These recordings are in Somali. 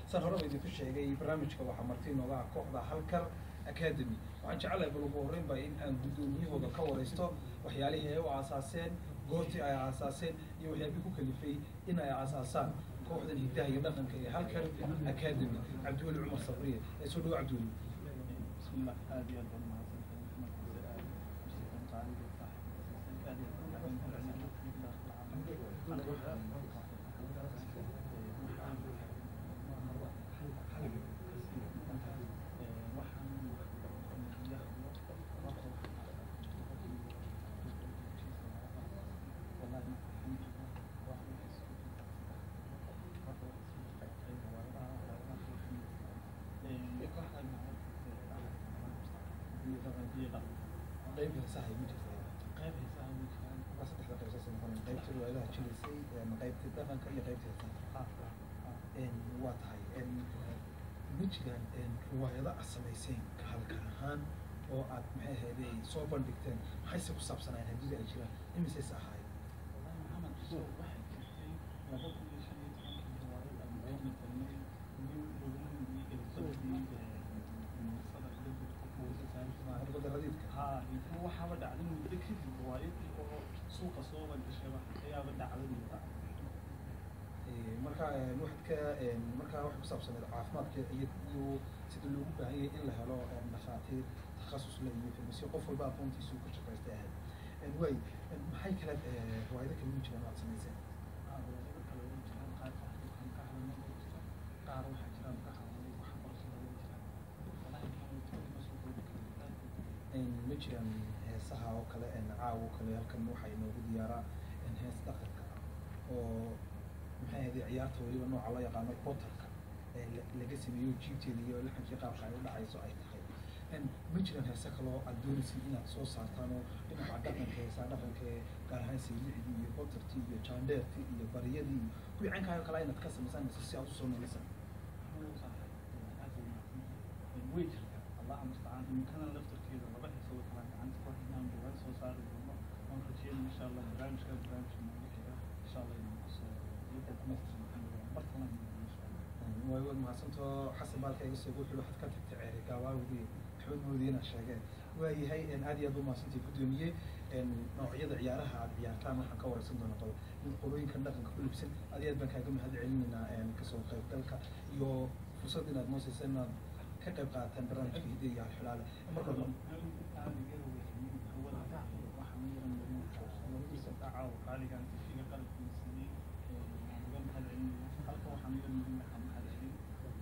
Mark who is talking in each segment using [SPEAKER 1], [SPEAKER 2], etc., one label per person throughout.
[SPEAKER 1] سهرة بدي في الشيء برنامج كواحد مرتين وضع كوحدة هالكر أكاديمي وعن جعله بالقورين بين أن بدوني هو ذكور يستو وحياليه هو أساسين قوتي أي أساسين يوحي بيكو كلفي إن أي أساسان كوحدة الهداية يدخن كي هالكر أكاديمي عبدول عمر صبرية يسولو عبدول
[SPEAKER 2] بسم الله هذه
[SPEAKER 1] قيب صحيح قيب بس تحت قيب أساسا مثلا قيب تلو إلى تشيلسي قيب تدفن كأي قيب تدفن إن واتهاي إن ميشيغان إن رواية أسميسين كهالكهان أو أد محي هذي صوبان دكتين حيث قصاب سنة هدي الأجيال إمسي صحيح
[SPEAKER 2] والله محمد صوب واحد كشيء لابد كل شيء يتكلم في رواية المعين التنمية هو حاول عليه مدرك الروايات أو سوق صوب الشباب هي بدأ عليه
[SPEAKER 1] marka wax ku saabsan caafimaadka iyo sida loogu baahan yahay in la helo dhakhaatiir takhasus leh iyo farmasi qof walba aqoontiisu ku shaqeystay ahayd way maxay kala riwaayado kala u jiraan aad samayseen ma jiraan heesaha oo kale caawo kale halkan waxaa inoogu diyaaraa hees dhaqanka oo maxay ahayd ciyaarta waliba nooca loo yaqaano potarka laga sameeyo jiibteeda iyo laxankii qaabka ay u dhacayso ay tahay ma jiraan heese kaloo aad doonaysid inaad soo saartaan oo dhinaca dhaqanka heesaa dhaqanka gaar ahaan saylicdii iyo potartii iyo jaandheertii iyo bariyadii iyo kuwii cankaayo kale inaad ka samaysaan si aad usoo noolaysaan
[SPEAKER 2] الله المستعان يمكن أن نفتح كذا ربح يسوي كمان عن تروح نام جواز وصار اليوم ونرجع إن شاء الله برامج كذا برامج كذا إن شاء الله ينقص يبدأ تمثل محمد برطنا إن شاء الله.
[SPEAKER 1] ويقول ما سنتو حسب بالك يقول حلو حد كتب تعري كواودي حلو مودينا الشجاع وهي هي إن هذه يضم ما سنتي فيديومية إن نوعية عيارها عيارتها ما حكوا رسمنا نقول من قلوين كان لكن كل بسن هذه يدبك هيكون هذا علمنا إن كسر خير تلك يو فرصتنا الموسى سنة كتب قاعدة برامج هدية على الحلال مرة
[SPEAKER 2] هو الدعم وحمير من الدعوة وقال كان في قلب المسلمين مقام هذا العلم حلقة وحمير من محمد هذا العلم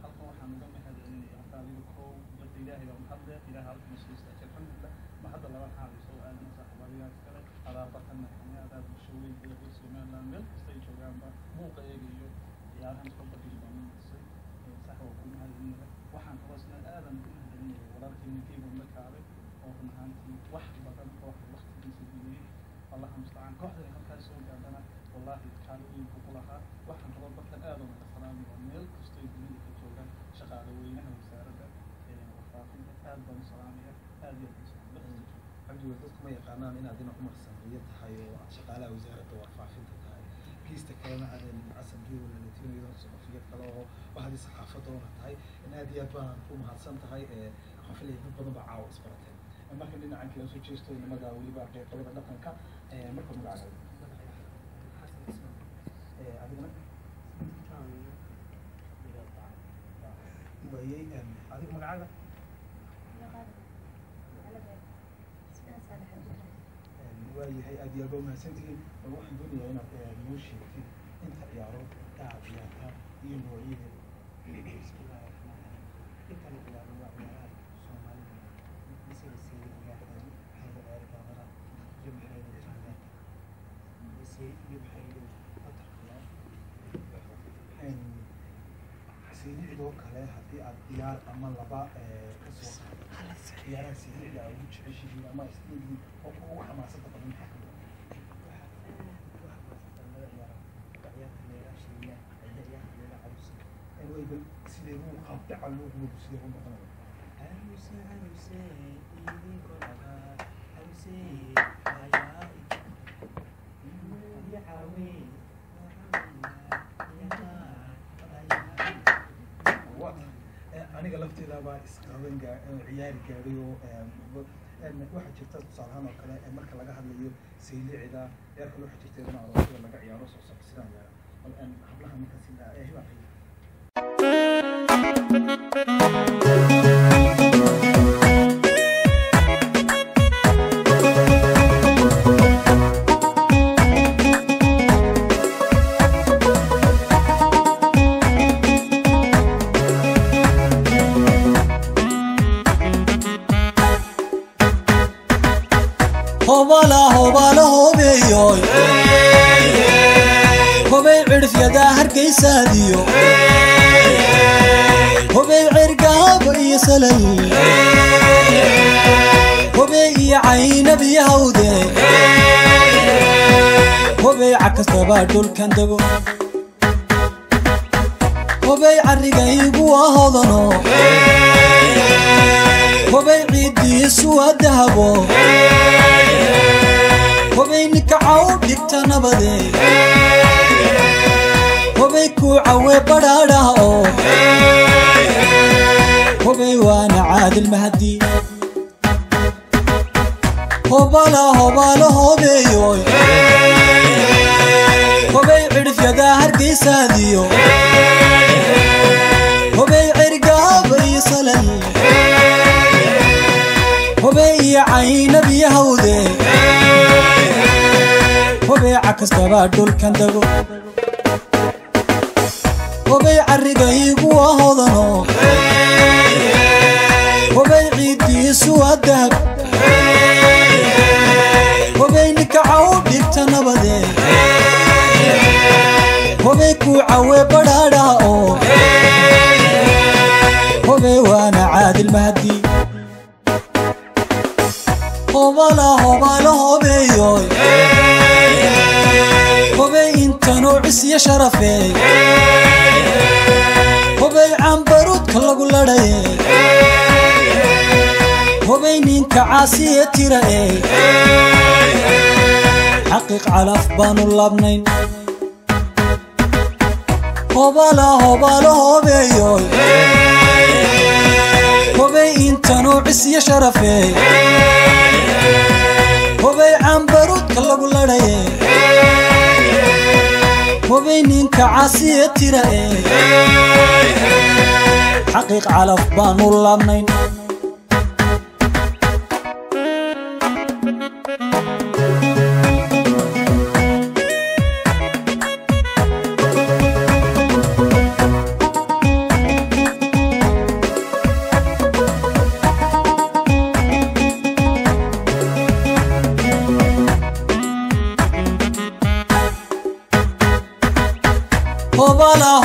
[SPEAKER 2] حلقة وحمير من هذا العلم أعطاني الكو ضد إلهي ومحمد إله هذا المسلمين الحمد لله ما حد الله حال سواء نصح وريات كذا على بطن الحياة هذا الشوي في السمان لامل استيجوا جنبه موقع يجيو يعرف تفضل في جبان الصيد صحوا كل هذا العلم waxaan qabasnaa aadan ku hadalnay walaalkeenkaygu markaabe oo run ahaantii wax badan kooxda waqtigiisa geliyey allaha mustacaan kooxdan halkaas soo gaadhana wallaahi kaalooyinku ku lahaa waxaan rabo bartan aadan uga salaamaya meel kastoo dunida ka joogaan shaqaale weynaha wasaaradda warfaafinta aad baan u salaamaya aad iyo aad
[SPEAKER 1] cabdi dadku ma yaqaanaan inaad ina cumar samriye tahay oo aad shaqaalaha wasaaradda warfaafinta tahay kiista kalena aadan casabkii wala latinayo saqafiya kale oo bahdi saxaafadda oo tahay in aad iyo aad baan ku mahadsan tahay xaflay dad badan baa caawa isbarateen marka dhinacan kale soo jeesto inamada waliba qeybada dhaqanka marka magaca adigana waayay adiga magacaaga waayahay aad iyo aad baa mahadsantihiin waxaan doonayaa inaad noo sheegtid inta ciyaaro aad ciyaartaa iyo noocyada bismillahi raxmaani raxiim inta la ciyaaro waa ciyaaraha soomaalida isaga sii ciyaartaan hayda ciyaari baabara iyo maxayda jahdaanka ise iyo maxayda batarkala saynicdoo kale haddii aad ciyaar ama laba ka soo qaado ciyaaraha saynicda aad ugu jeceshihiin ama isleeyihiin oo ugu xamaasada badan maxaa ka ويبل سيدي قاطع اللغة سيدي مثلا أمسى إيدي كلها أمسى حياتي يا عوي aniga lafteeda baa isqaban ciyaari gaadhay oo waxa jirta tusaalahaan oo kale marka laga hadlayo saylicida ciyaarka waxa jirteedana oo laga ciyaaro soo sidaan bal hablaha ninka sida hibaaqi
[SPEAKER 3] هوبالا هوبيوي هوبي عرف يدا هرقيسا ديو هوبي عرقاب يسلل هوبي عين بيهودي هوبي عكس تبادل كندقو هوبي عرقاي قواهضنو هوبي عيدي سوى الدهبو هوبينك عاود لكتنا بدي هوبيكو عوي برارها هوبي وانا عادل مهدي هوبالا هوبيوي هوبي عرف يدا هرقيسا ديو هوبي عرقاب يسلل هوبي عين بيهودي هوبي عكس تبادل كندقو هوبي عرقاي قواهضنو هوبي عيدي سوى الدهب هوبي نكعود لكتنا بدي هوبي كو عوي برارها هوبي وانا عادل مهدي هوبالا هوبيوي هوبي انت نوعس يا شرفي هوبي عنبرود كلا قلداي هوبي نينك عاسيه تيراي حقق على فبان اللبنين هوبالا هوبيوي هوبي انت نوعس يا شرفي هوبي عنبرود كلا قلداي هوبي نينك عاسيه تيراي حقيق على فبان اللبنين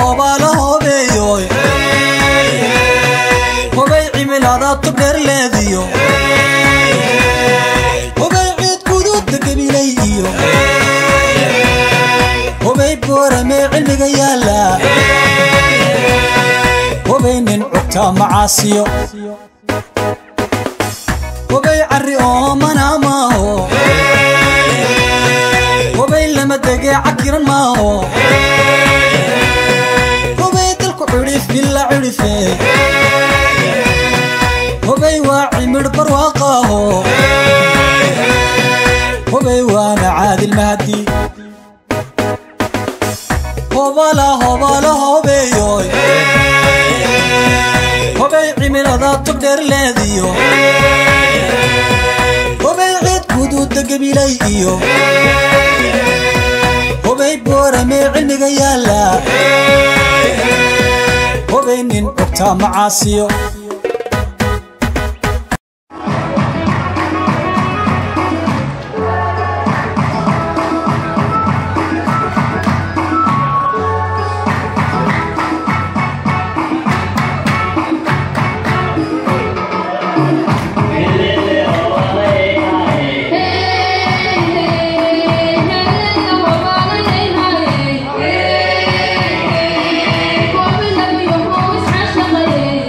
[SPEAKER 3] هوبالا هوبيوي هوبي عمل هذا تبدر لذيو هوبي عيد كودود قبيليو هوبي بورمي علمي يالا هوبي ننعكتا معاسيو هوبي عري اومنا ماهو هوبي لما دقي عكرا ماهو عرف بالله عرفه هوبي واعي مربر واقاه هوبي وانا عادل مهدي هوبالا هوبيوي هوبي عمل هذا تقدر لذيو هوبي عيد كودود قبيليو هوبي بورمي علمي يالا هوبي ننعكتا معاسيو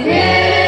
[SPEAKER 4] Yeah.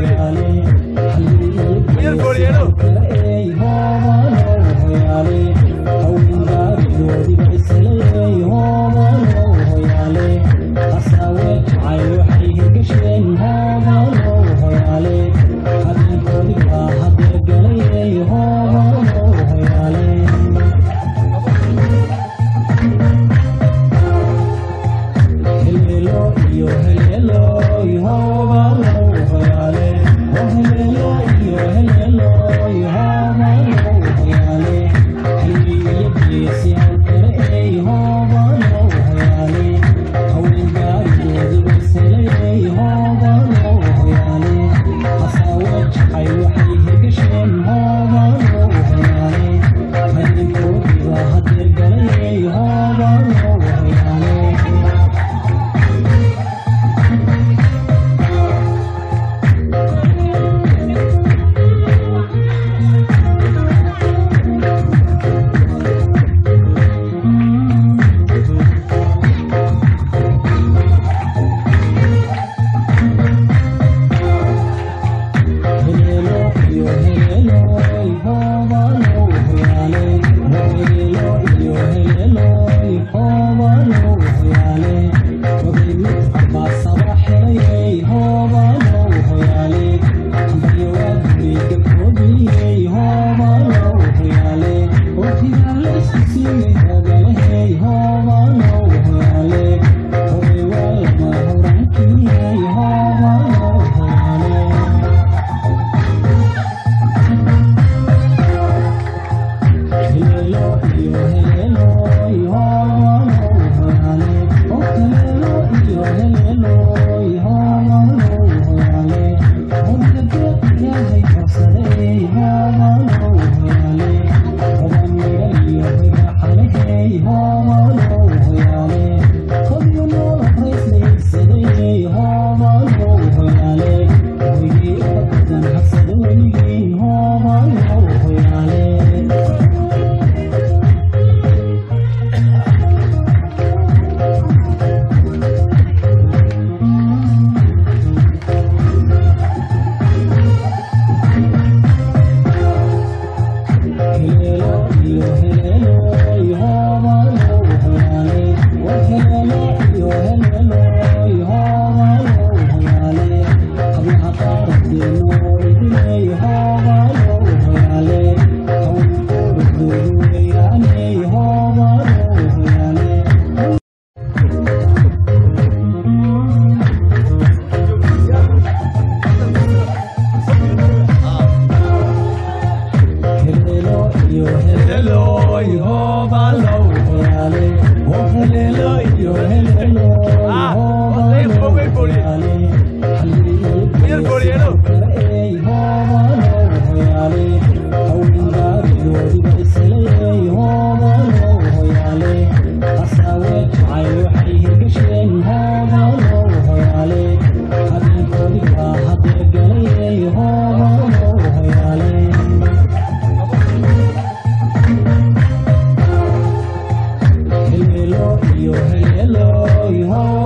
[SPEAKER 4] Hello,
[SPEAKER 3] Hello,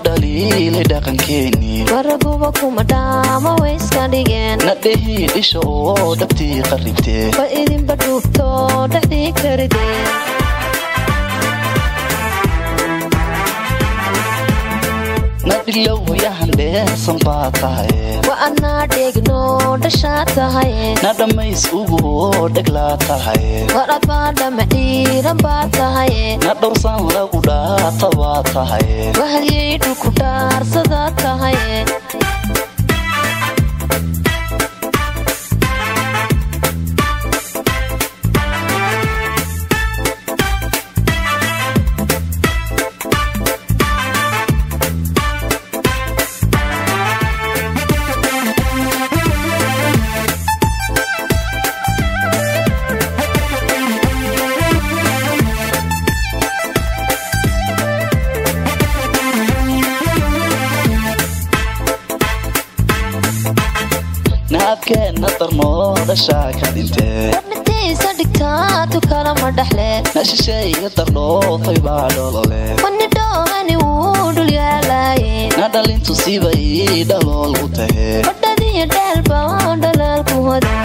[SPEAKER 4] dhaliilay dhaqankeeni
[SPEAKER 5] waraguba kuma dhaama way iska dhigeen
[SPEAKER 4] nadhehii dhisha oo dhabtii qarribtee
[SPEAKER 5] ba idinba dhuubto dhexdii karideen
[SPEAKER 4] nadhilow yahan dheersan baa tahay
[SPEAKER 5] wa adnaa dheegno dhashaa tahay
[SPEAKER 4] na dhammays ugu dheglaa tahay
[SPEAKER 5] warad baa dhama dhiiran baa tahay
[SPEAKER 4] na dhowrsan lagu dhaata baa tahay
[SPEAKER 5] wahalyay dhulku dhaarsada tahay
[SPEAKER 4] naabkeenna darnoo dhashaa ka dhintee
[SPEAKER 5] dadnatiisa dhigtaatu kalama dhexle
[SPEAKER 4] na shisheeya darnoofay baa dholole
[SPEAKER 5] wani dhoohani wuu dhul yaalaaye
[SPEAKER 4] na dhalintu sibay dhalool u tahee
[SPEAKER 5] badhadiyo dheelba dhalaalku hoda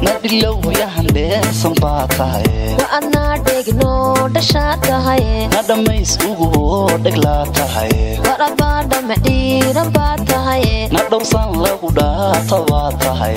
[SPEAKER 4] nadhilow yahan dheersan baa tahay
[SPEAKER 5] wa adnaa dheegno dhashaa tahay
[SPEAKER 4] na dhammays ugu dheglaa tahay
[SPEAKER 5] warad baa dhama dhiiran baa tahay
[SPEAKER 4] na dhowrsan lagu dhaata baa tahay